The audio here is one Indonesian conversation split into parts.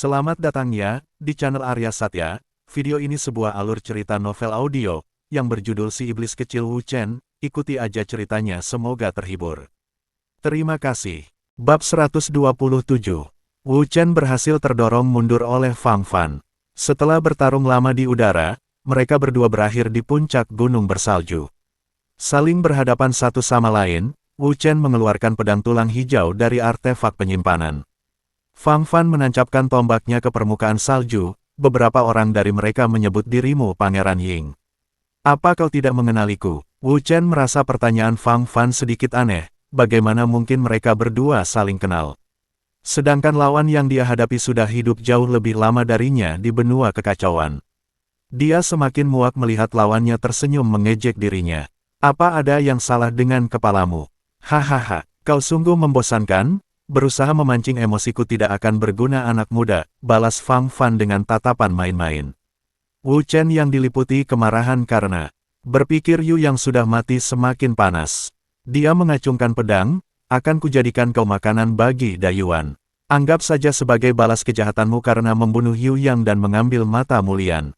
Selamat datang ya, di channel Arya Satya. Video ini sebuah alur cerita novel audio, yang berjudul Si Iblis Kecil Wu Chen. Ikuti aja ceritanya, semoga terhibur. Terima kasih. Bab 127. Wu Chen berhasil terdorong mundur oleh Fang Fan. Setelah bertarung lama di udara, mereka berdua berakhir di puncak gunung bersalju. Saling berhadapan satu sama lain, Wu Chen mengeluarkan pedang tulang hijau dari artefak penyimpanan. Fang Fan menancapkan tombaknya ke permukaan salju, beberapa orang dari mereka menyebut dirimu Pangeran Ying. Apa kau tidak mengenaliku? Wu Chen merasa pertanyaan Fang Fan sedikit aneh, bagaimana mungkin mereka berdua saling kenal. Sedangkan lawan yang dia hadapi sudah hidup jauh lebih lama darinya di benua kekacauan. Dia semakin muak melihat lawannya tersenyum mengejek dirinya. Apa ada yang salah dengan kepalamu? Hahaha, kau sungguh membosankan? Berusaha memancing emosiku tidak akan berguna anak muda, balas Fang Fan dengan tatapan main-main. Wu Chen yang diliputi kemarahan karena berpikir Yu yang sudah mati semakin panas. Dia mengacungkan pedang, akan kujadikan kau makanan bagi Dayuan. Anggap saja sebagai balas kejahatanmu karena membunuh Yu Yang dan mengambil mata Mulian.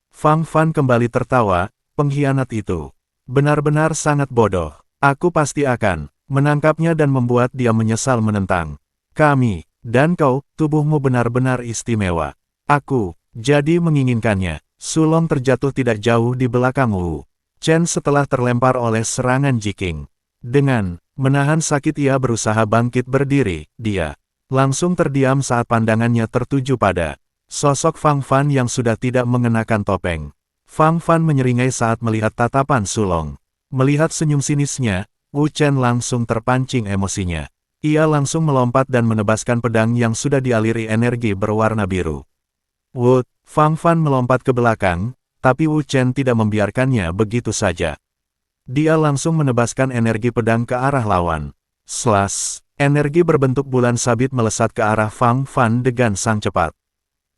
Fang Fan kembali tertawa, pengkhianat itu benar-benar sangat bodoh. Aku pasti akan menangkapnya dan membuat dia menyesal menentang kami, dan kau, tubuhmu benar-benar istimewa. Aku jadi menginginkannya. Sulong terjatuh tidak jauh di belakang Wu Chen setelah terlempar oleh serangan Jiking. Dengan menahan sakit ia berusaha bangkit berdiri, dia langsung terdiam saat pandangannya tertuju pada sosok Fang Fan yang sudah tidak mengenakan topeng. Fang Fan menyeringai saat melihat tatapan Sulong. Melihat senyum sinisnya, Wu Chen langsung terpancing emosinya. Ia langsung melompat dan menebaskan pedang yang sudah dialiri energi berwarna biru. Fang Fan melompat ke belakang, tapi Wu Chen tidak membiarkannya begitu saja. Dia langsung menebaskan energi pedang ke arah lawan. Slash, energi berbentuk bulan sabit melesat ke arah Fang Fan dengan sang cepat.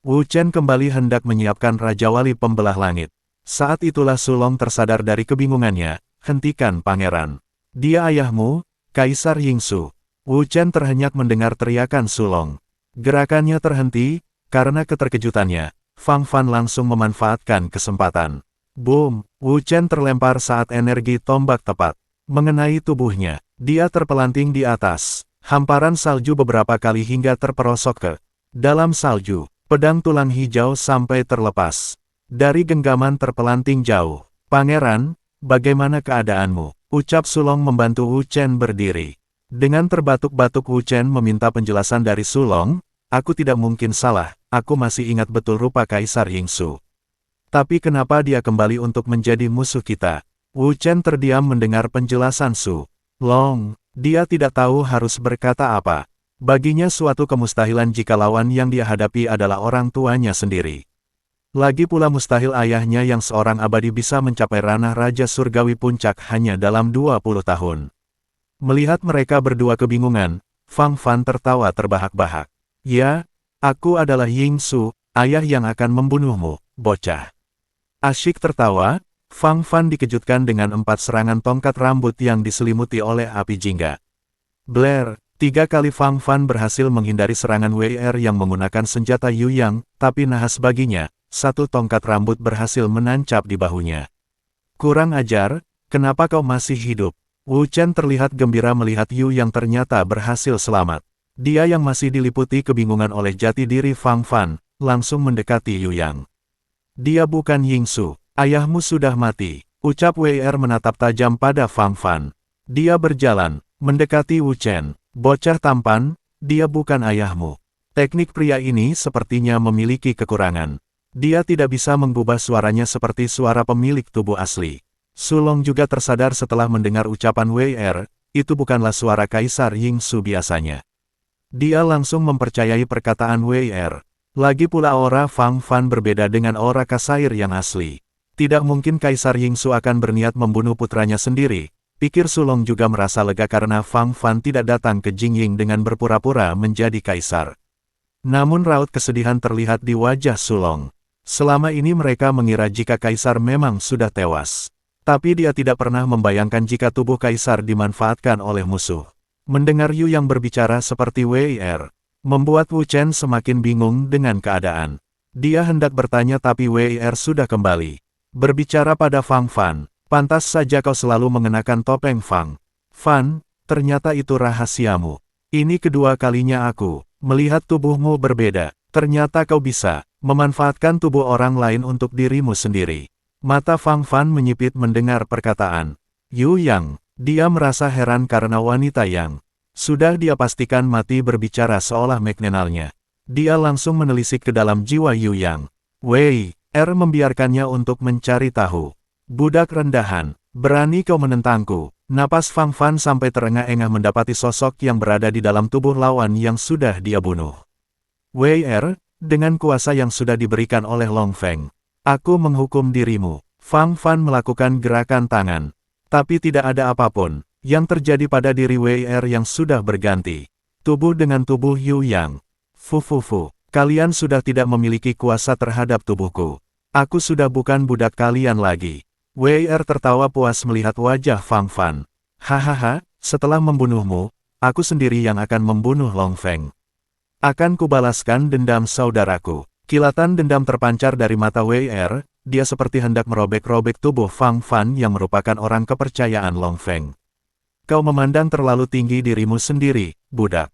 Wu Chen kembali hendak menyiapkan Raja Wali Pembelah Langit. Saat itulah Sulong tersadar dari kebingungannya, hentikan pangeran. Dia ayahmu, Kaisar Yingsu. Wu Chen terhenyak mendengar teriakan Sulong. Gerakannya terhenti, karena keterkejutannya, Fang Fan langsung memanfaatkan kesempatan. Boom! Wu Chen terlempar saat energi tombak tepat mengenai tubuhnya. Dia terpelanting di atas hamparan salju beberapa kali hingga terperosok ke dalam salju. Pedang tulang hijau sampai terlepas dari genggaman terpelanting jauh. Pangeran, bagaimana keadaanmu? Ucap Sulong membantu Wu Chen berdiri. Dengan terbatuk-batuk Wu Chen meminta penjelasan dari Sulong. Aku tidak mungkin salah, aku masih ingat betul rupa Kaisar Yingsu. Tapi kenapa dia kembali untuk menjadi musuh kita? Wu Chen terdiam mendengar penjelasan Sulong. Dia tidak tahu harus berkata apa. Baginya suatu kemustahilan jika lawan yang dia hadapi adalah orang tuanya sendiri. Lagi pula mustahil ayahnya yang seorang abadi bisa mencapai ranah Raja Surgawi Puncak hanya dalam 20 tahun. Melihat mereka berdua kebingungan, Fang Fan tertawa terbahak-bahak. Ya, aku adalah Yingsu, ayah yang akan membunuhmu, bocah. Asyik tertawa, Fang Fan dikejutkan dengan 4 serangan tongkat rambut yang diselimuti oleh api jingga. Blair, 3 kali Fang Fan berhasil menghindari serangan WR yang menggunakan senjata Yu Yang, tapi nahas baginya. 1 tongkat rambut berhasil menancap di bahunya. Kurang ajar, kenapa kau masih hidup? Wu Chen terlihat gembira melihat Yu yang ternyata berhasil selamat. Dia yang masih diliputi kebingungan oleh jati diri Fang Fan, langsung mendekati Yu Yang. Dia bukan Yingsu, ayahmu sudah mati. Ucap WR menatap tajam pada Fang Fan. Dia berjalan, mendekati Wu Chen. Bocah tampan, dia bukan ayahmu. Teknik pria ini sepertinya memiliki kekurangan. Dia tidak bisa mengubah suaranya seperti suara pemilik tubuh asli. Sulong juga tersadar setelah mendengar ucapan WR, itu bukanlah suara Kaisar Yingsu biasanya. Dia langsung mempercayai perkataan WR. Lagi pula aura Fang Fan berbeda dengan aura Kasair yang asli. Tidak mungkin Kaisar Yingsu akan berniat membunuh putranya sendiri. Pikir Sulong juga merasa lega karena Fang Fan tidak datang ke Jingying dengan berpura-pura menjadi Kaisar. Namun raut kesedihan terlihat di wajah Sulong. Selama ini mereka mengira jika Kaisar memang sudah tewas. Tapi dia tidak pernah membayangkan jika tubuh Kaisar dimanfaatkan oleh musuh. Mendengar Yu yang berbicara seperti WR, membuat Wu Chen semakin bingung dengan keadaan. Dia hendak bertanya tapi Wei Er sudah kembali. Berbicara pada Fang Fan, pantas saja kau selalu mengenakan topeng Fang Fan, ternyata itu rahasiamu. Ini kedua kalinya aku melihat tubuhmu berbeda. Ternyata kau bisa memanfaatkan tubuh orang lain untuk dirimu sendiri. Mata Fang Fan menyipit mendengar perkataan Yu Yang. Dia merasa heran karena wanita yang sudah dia pastikan mati berbicara seolah mengenalnya. Dia langsung menelisik ke dalam jiwa Yu Yang. Wei Er membiarkannya untuk mencari tahu. Budak rendahan, berani kau menentangku. Napas Fang Fan sampai terengah-engah mendapati sosok yang berada di dalam tubuh lawan yang sudah dia bunuh. Wei Er, dengan kuasa yang sudah diberikan oleh Long Feng, aku menghukum dirimu. Fang Fan melakukan gerakan tangan. Tapi tidak ada apapun yang terjadi pada diri Wei Er yang sudah berganti tubuh dengan tubuh Yu Yang. Fu, kalian sudah tidak memiliki kuasa terhadap tubuhku. Aku sudah bukan budak kalian lagi. Wei Er tertawa puas melihat wajah Fang Fan. Hahaha, setelah membunuhmu, aku sendiri yang akan membunuh Long Feng. Akan kubalaskan dendam saudaraku. Kilatan dendam terpancar dari mata Wei Er, dia seperti hendak merobek-robek tubuh Fang Fan yang merupakan orang kepercayaan Long Feng. Kau memandang terlalu tinggi dirimu sendiri, budak.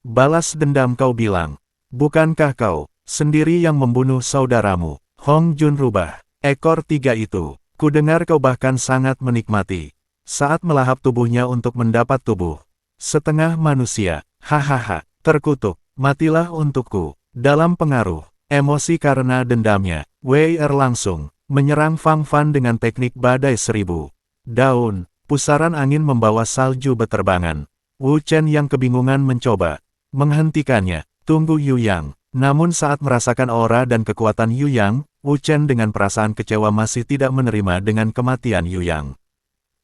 Balas dendam kau bilang. Bukankah kau sendiri yang membunuh saudaramu, Hong Jun rubah? Ekor tiga itu, kudengar kau bahkan sangat menikmati saat melahap tubuhnya untuk mendapat tubuh setengah manusia. Hahaha. Terkutuk, matilah untukku. Dalam pengaruh emosi karena dendamnya, Wei Er langsung menyerang Fang Fan dengan teknik badai seribu daun. Pusaran angin membawa salju beterbangan. Wu Chen yang kebingungan mencoba menghentikannya. Tunggu Yu Yang. Namun saat merasakan aura dan kekuatan Yu Yang, Wu Chen dengan perasaan kecewa masih tidak menerima dengan kematian Yu Yang.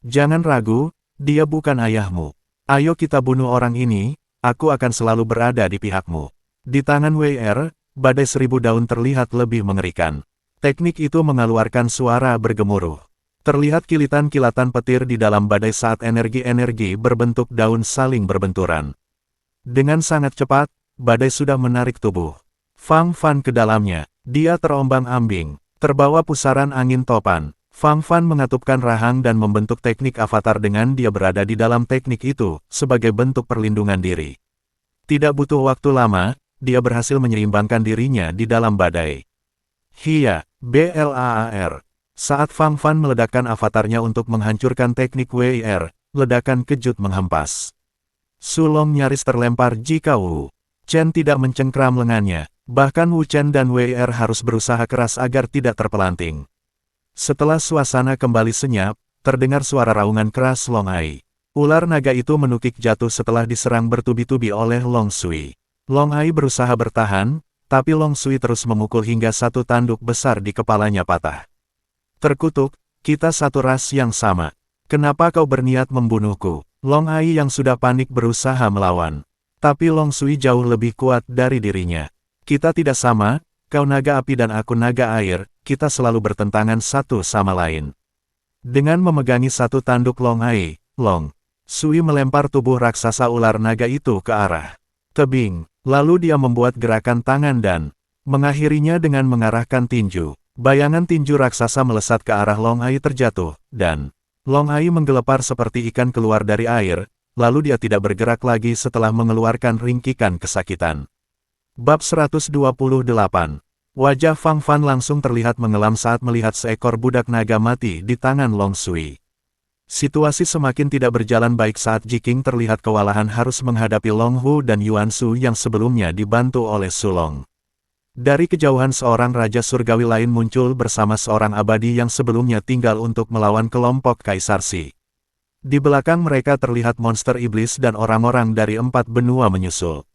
Jangan ragu, dia bukan ayahmu. Ayo kita bunuh orang ini. Aku akan selalu berada di pihakmu. Di tangan Wei Er, badai seribu daun terlihat lebih mengerikan. Teknik itu mengeluarkan suara bergemuruh. Terlihat kilatan-kilatan petir di dalam badai saat energi-energi berbentuk daun saling berbenturan. Dengan sangat cepat, badai sudah menarik tubuh Fang Fan ke dalamnya. Dia terombang-ambing, terbawa pusaran angin topan. Fang Fan mengatupkan rahang dan membentuk teknik avatar dengan dia berada di dalam teknik itu, sebagai bentuk perlindungan diri. Tidak butuh waktu lama, dia berhasil menyeimbangkan dirinya di dalam badai. Hia, BLAAR. Saat Fang Fan meledakkan avatarnya untuk menghancurkan teknik Wei Er, ledakan kejut menghempas. Sulong nyaris terlempar jika Wu Chen tidak mencengkram lengannya. Bahkan Wu Chen dan Wei Er harus berusaha keras agar tidak terpelanting. Setelah suasana kembali senyap, terdengar suara raungan keras Long Ai. Ular naga itu menukik jatuh setelah diserang bertubi-tubi oleh Long Sui. Long Ai berusaha bertahan, tapi Long Sui terus memukul hingga satu tanduk besar di kepalanya patah. Terkutuk, kita satu ras yang sama. Kenapa kau berniat membunuhku? Long Ai yang sudah panik berusaha melawan. Tapi Long Sui jauh lebih kuat dari dirinya. Kita tidak sama, kau naga api dan aku naga air. Kita selalu bertentangan satu sama lain. Dengan memegangi satu tanduk Long Ai, Long Sui melempar tubuh raksasa ular naga itu ke arah tebing. Lalu dia membuat gerakan tangan dan mengakhirinya dengan mengarahkan tinju. Bayangan tinju raksasa melesat ke arah Long Ai terjatuh, dan Long Ai menggelepar seperti ikan keluar dari air, lalu dia tidak bergerak lagi setelah mengeluarkan ringkikan kesakitan. Bab 128. Wajah Fang Fan langsung terlihat mengelam saat melihat seekor budak naga mati di tangan Long Sui. Situasi semakin tidak berjalan baik saat Jiking terlihat kewalahan harus menghadapi Long Hu dan Yuan Su yang sebelumnya dibantu oleh Sulong. Dari kejauhan seorang raja surgawi lain muncul bersama seorang abadi yang sebelumnya tinggal untuk melawan kelompok Kaisar Si. Di belakang mereka terlihat monster iblis dan orang-orang dari 4 benua menyusul.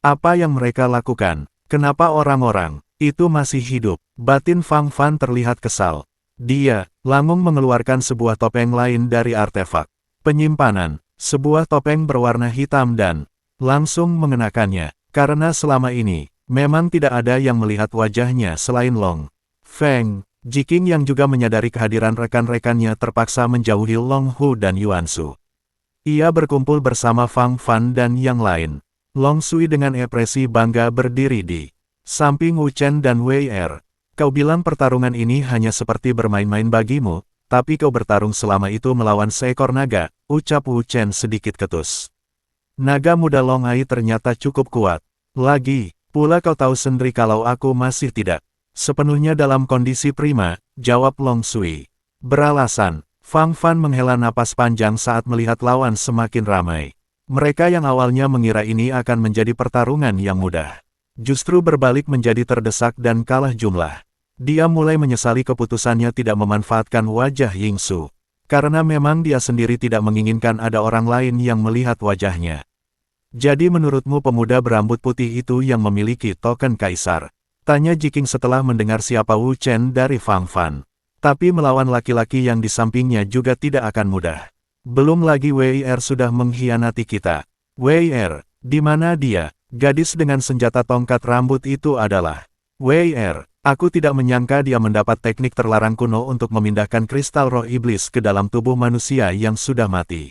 Apa yang mereka lakukan? Kenapa orang-orang itu masih hidup? Batin Fang Fan terlihat kesal. Dia langsung mengeluarkan sebuah topeng lain dari artefak penyimpanan. Sebuah topeng berwarna hitam dan langsung mengenakannya. Karena selama ini, memang tidak ada yang melihat wajahnya selain Long Feng. Jiking yang juga menyadari kehadiran rekan-rekannya terpaksa menjauhi Long Hu dan Yuan Su. Ia berkumpul bersama Fang Fan dan yang lain. Long Sui dengan ekspresi bangga berdiri di samping Wu Chen dan Wei Er. Kau bilang pertarungan ini hanya seperti bermain-main bagimu, tapi kau bertarung selama itu melawan seekor naga, ucap Wu Chen sedikit ketus. Naga muda Long Ai ternyata cukup kuat. Lagi, pula kau tahu sendiri kalau aku masih tidak sepenuhnya dalam kondisi prima, jawab Long Sui. Beralasan, Fang Fan menghela napas panjang saat melihat lawan semakin ramai. Mereka yang awalnya mengira ini akan menjadi pertarungan yang mudah, justru berbalik menjadi terdesak dan kalah jumlah. Dia mulai menyesali keputusannya tidak memanfaatkan wajah Yingsu. Karena memang dia sendiri tidak menginginkan ada orang lain yang melihat wajahnya. Jadi menurutmu pemuda berambut putih itu yang memiliki token kaisar? Tanya Jiking setelah mendengar siapa Wu Chen dari Fang Fan. Tapi melawan laki-laki yang di sampingnya juga tidak akan mudah. Belum lagi Wei Er sudah mengkhianati kita. Wei Er, di mana dia? Gadis dengan senjata tongkat rambut itu adalah Wei Er. Aku tidak menyangka dia mendapat teknik terlarang kuno untuk memindahkan kristal roh iblis ke dalam tubuh manusia yang sudah mati.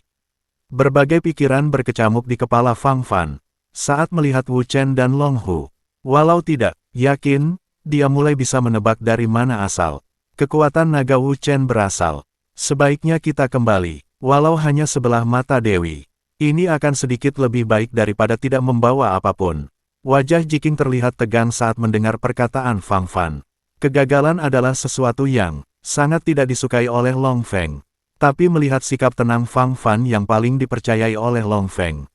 Berbagai pikiran berkecamuk di kepala Fang Fan saat melihat Wu Chen dan Long Hu. Walau tidak yakin, dia mulai bisa menebak dari mana asal kekuatan naga Wu Chen berasal. Sebaiknya kita kembali, walau hanya sebelah mata Dewi. Ini akan sedikit lebih baik daripada tidak membawa apapun. Wajah Jiking terlihat tegang saat mendengar perkataan Fang Fan. Kegagalan adalah sesuatu yang sangat tidak disukai oleh Long Feng. Tapi melihat sikap tenang Fang Fan yang paling dipercayai oleh Long Feng,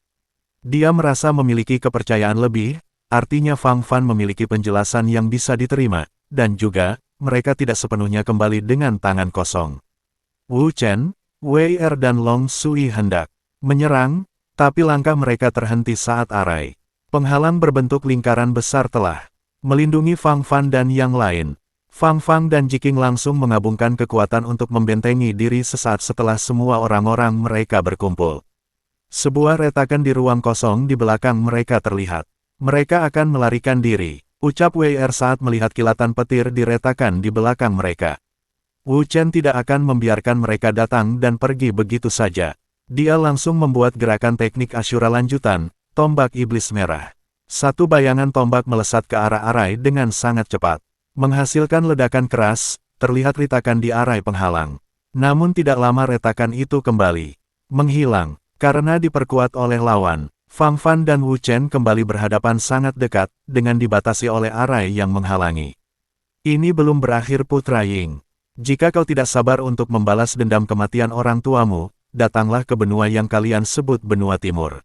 dia merasa memiliki kepercayaan lebih, artinya Fang Fan memiliki penjelasan yang bisa diterima, dan juga, mereka tidak sepenuhnya kembali dengan tangan kosong. Wu Chen, Wei Er dan Long Sui hendak menyerang, tapi langkah mereka terhenti saat arai penghalang berbentuk lingkaran besar telah melindungi Fang Fan dan yang lain. Fang Fan dan Jiking langsung mengabungkan kekuatan untuk membentengi diri sesaat setelah semua orang-orang mereka berkumpul. Sebuah retakan di ruang kosong di belakang mereka terlihat. Mereka akan melarikan diri, ucap Wei Er saat melihat kilatan petir di retakan di belakang mereka. Wu Chen tidak akan membiarkan mereka datang dan pergi begitu saja. Dia langsung membuat gerakan teknik Asyura lanjutan, tombak iblis merah. Satu bayangan tombak melesat ke arah arai dengan sangat cepat. Menghasilkan ledakan keras, terlihat retakan di arai penghalang. Namun tidak lama retakan itu kembali menghilang, karena diperkuat oleh lawan. Fang Fan dan Wu Chen kembali berhadapan sangat dekat, dengan dibatasi oleh arai yang menghalangi. Ini belum berakhir Putra Ying. Jika kau tidak sabar untuk membalas dendam kematian orang tuamu, datanglah ke benua yang kalian sebut benua timur.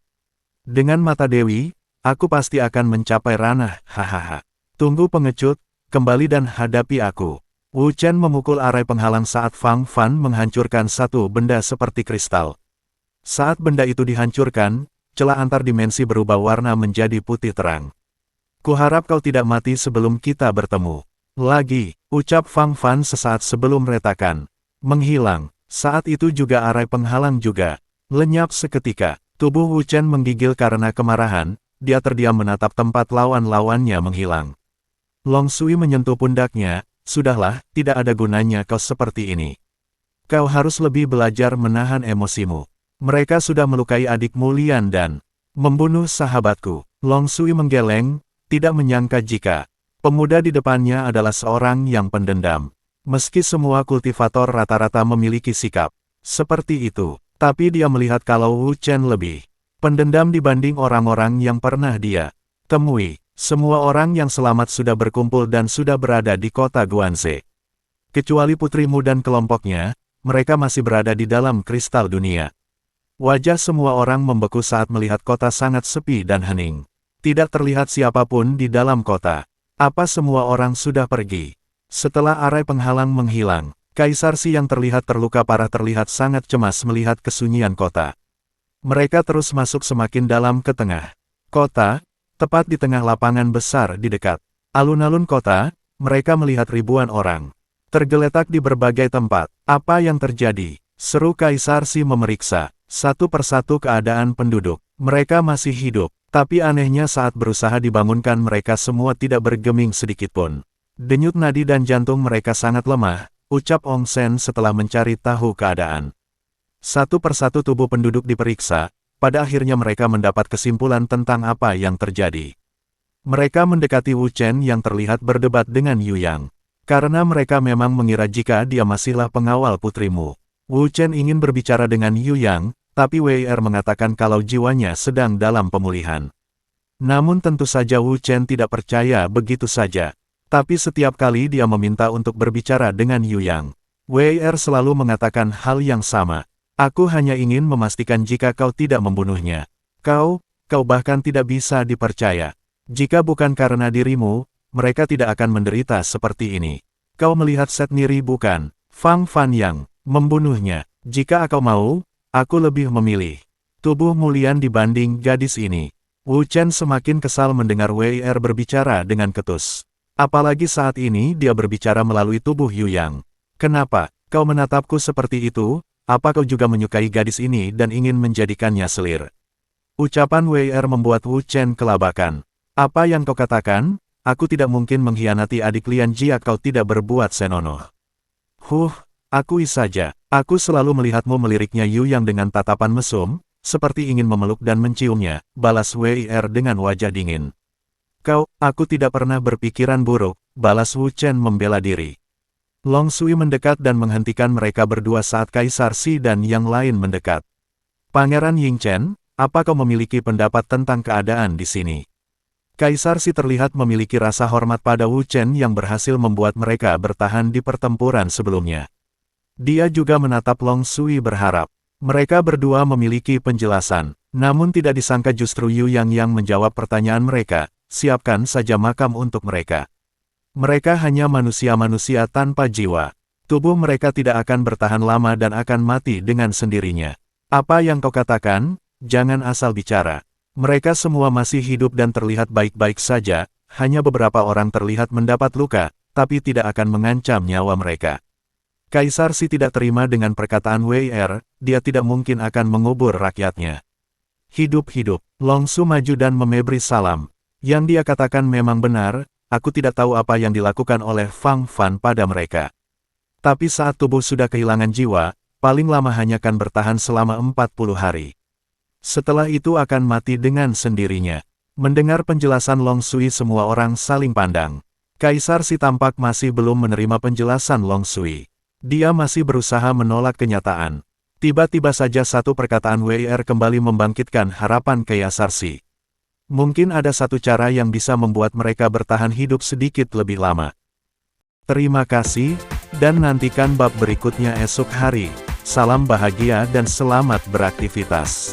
Dengan mata Dewi, aku pasti akan mencapai ranah, hahaha. Tunggu pengecut, kembali dan hadapi aku. Wu Chen memukul arai penghalang saat Fang Fan menghancurkan satu benda seperti kristal. Saat benda itu dihancurkan, celah antar dimensi berubah warna menjadi putih terang. Kuharap kau tidak mati sebelum kita bertemu lagi, ucap Fang Fan sesaat sebelum retakan menghilang. Saat itu juga arai penghalang juga lenyap seketika. Tubuh Wu Chen menggigil karena kemarahan, dia terdiam menatap tempat lawan-lawannya menghilang. Long Sui menyentuh pundaknya, sudahlah, tidak ada gunanya kau seperti ini. Kau harus lebih belajar menahan emosimu. Mereka sudah melukai adikmu Lian dan membunuh sahabatku. Long Sui menggeleng, tidak menyangka jika pemuda di depannya adalah seorang yang pendendam. Meski semua kultivator rata-rata memiliki sikap seperti itu, tapi dia melihat kalau Wu Chen lebih pendendam dibanding orang-orang yang pernah dia temui. Semua orang yang selamat sudah berkumpul dan sudah berada di kota Guanze. Kecuali putrimu dan kelompoknya, mereka masih berada di dalam kristal dunia. Wajah semua orang membeku saat melihat kota sangat sepi dan hening. Tidak terlihat siapapun di dalam kota. Apa semua orang sudah pergi? Setelah arai penghalang menghilang, Kaisar Si yang terlihat terluka parah terlihat sangat cemas melihat kesunyian kota. Mereka terus masuk semakin dalam ke tengah kota, tepat di tengah lapangan besar di dekat alun-alun kota, mereka melihat ribuan orang tergeletak di berbagai tempat. Apa yang terjadi? Seru Kaisar Si memeriksa satu persatu keadaan penduduk. Mereka masih hidup. Tapi anehnya saat berusaha dibangunkan mereka semua tidak bergeming sedikitpun. Denyut nadi dan jantung mereka sangat lemah, ucap Ong Sen setelah mencari tahu keadaan. Satu persatu tubuh penduduk diperiksa, pada akhirnya mereka mendapat kesimpulan tentang apa yang terjadi. Mereka mendekati Wu Chen yang terlihat berdebat dengan Yu Yang. Karena mereka memang mengira jika dia masihlah pengawal putrimu. Wu Chen ingin berbicara dengan Yu Yang, tapi Wei Er mengatakan kalau jiwanya sedang dalam pemulihan. Namun tentu saja Wu Chen tidak percaya begitu saja. Tapi setiap kali dia meminta untuk berbicara dengan Yu Yang, Wei Er selalu mengatakan hal yang sama. Aku hanya ingin memastikan jika kau tidak membunuhnya. Kau bahkan tidak bisa dipercaya. Jika bukan karena dirimu, mereka tidak akan menderita seperti ini. Kau melihat sendiri bukan? Fang Fan yang membunuhnya. Jika kau mau, aku lebih memilih tubuh Mulian dibanding gadis ini. Wu Chen semakin kesal mendengar Wei Er berbicara dengan ketus. Apalagi saat ini dia berbicara melalui tubuh Yu Yang. Kenapa kau menatapku seperti itu? Apa kau juga menyukai gadis ini dan ingin menjadikannya selir? Ucapan Wei Er membuat Wu Chen kelabakan. Apa yang kau katakan? Aku tidak mungkin mengkhianati adik Lian jika kau tidak berbuat senonoh. Akui saja. Aku selalu melihatmu meliriknya Yu Yang dengan tatapan mesum, seperti ingin memeluk dan menciumnya, balas Wei Er dengan wajah dingin. Aku tidak pernah berpikiran buruk, balas Wu Chen membela diri. Long Sui mendekat dan menghentikan mereka berdua saat Kaisar Si dan yang lain mendekat. Pangeran Ying Chen, apa kau memiliki pendapat tentang keadaan di sini? Kaisar Si terlihat memiliki rasa hormat pada Wu Chen yang berhasil membuat mereka bertahan di pertempuran sebelumnya. Dia juga menatap Long Sui berharap. Mereka berdua memiliki penjelasan, namun tidak disangka justru Yu Yang menjawab pertanyaan mereka. Siapkan saja makam untuk mereka. Mereka hanya manusia-manusia tanpa jiwa. Tubuh mereka tidak akan bertahan lama dan akan mati dengan sendirinya. Apa yang kau katakan? Jangan asal bicara. Mereka semua masih hidup dan terlihat baik-baik saja, hanya beberapa orang terlihat mendapat luka, tapi tidak akan mengancam nyawa mereka. Kaisar Si tidak terima dengan perkataan Wei Er, dia tidak mungkin akan mengubur rakyatnya. Hidup-hidup, Long Su maju dan memberi salam. Yang dia katakan memang benar, aku tidak tahu apa yang dilakukan oleh Fang Fan pada mereka. Tapi saat tubuh sudah kehilangan jiwa, paling lama hanya akan bertahan selama 40 hari. Setelah itu akan mati dengan sendirinya. Mendengar penjelasan Long Sui semua orang saling pandang. Kaisar Si tampak masih belum menerima penjelasan Long Sui. Dia masih berusaha menolak kenyataan. Tiba-tiba saja satu perkataan Wei Er kembali membangkitkan harapan Kaisar Si. Mungkin ada satu cara yang bisa membuat mereka bertahan hidup sedikit lebih lama. Terima kasih, dan nantikan bab berikutnya esok hari. Salam bahagia dan selamat beraktivitas.